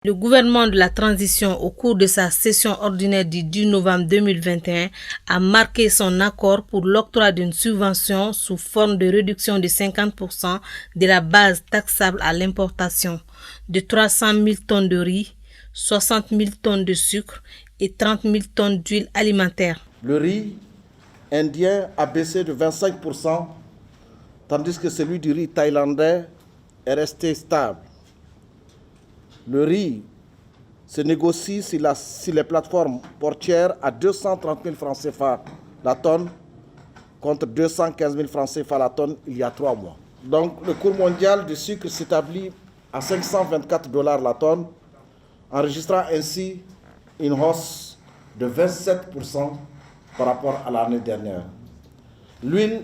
Le gouvernement de la transition, au cours de sa session ordinaire du 10 novembre 2021, a marqué son accord pour l'octroi d'une subvention sous forme de réduction de 50% de la base taxable à l'importation de 300 000 tonnes de riz, 60 000 tonnes de sucre et 30 000 tonnes d'huile alimentaire. Le riz indien a baissé de 25%, tandis que celui du riz thaïlandais est resté stable. Le riz se négocie sur les plateformes portières à 230 000 francs CFA la tonne, contre 215 000 francs CFA la tonne il y a 3 mois. Donc le cours mondial du sucre s'établit à 524 $ la tonne, enregistrant ainsi une hausse de 27% par rapport à l'année dernière. L'huile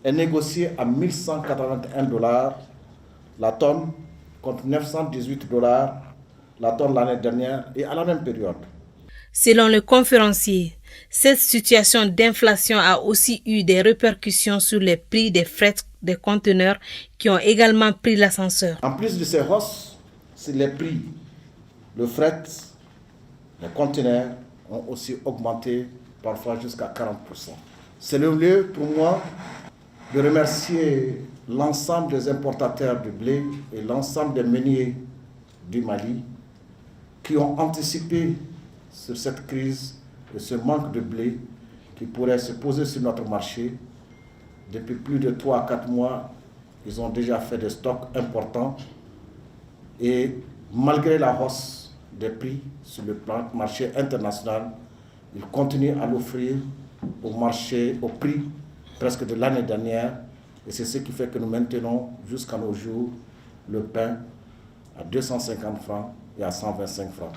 est négociée à 1181 $ la tonne, contre 918 $ la tonne l'année dernière et à la même période. Selon le conférencier, cette situation d'inflation a aussi eu des répercussions sur les prix des frais des conteneurs qui ont également pris l'ascenseur. En plus de ces hausses, c'est les prix, le fret, les conteneurs ont aussi augmenté parfois jusqu'à 40%. C'est le lieu pour moi de remercier l'ensemble des importateurs de blé et l'ensemble des meuniers du Mali qui ont anticipé sur cette crise et ce manque de blé qui pourrait se poser sur notre marché. Depuis plus de 3 à 4 mois, ils ont déjà fait des stocks importants et malgré la hausse des prix sur le marché international, ils continuent à l'offrir au marché, au prix presque de l'année dernière. Et c'est ce qui fait que nous maintenons jusqu'à nos jours le pain à 250 francs et à 125 francs.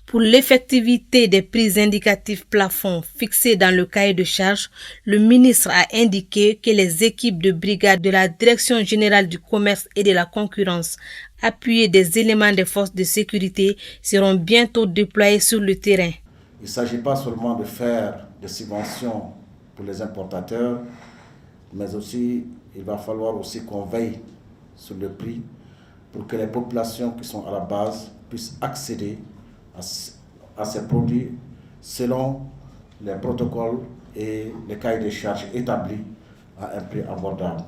Pour l'effectivité des prix indicatifs plafonds fixés dans le cahier de charges, le ministre a indiqué que les équipes de brigade de la Direction générale du commerce et de la concurrence, appuyées des éléments des forces de sécurité, seront bientôt déployées sur le terrain. Il ne s'agit pas seulement de faire des subventions pour les importateurs, mais aussi il va falloir aussi qu'on veille sur le prix pour que les populations qui sont à la base puissent accéder à ces produits selon les protocoles et les cahiers de charges établis à un prix abordable.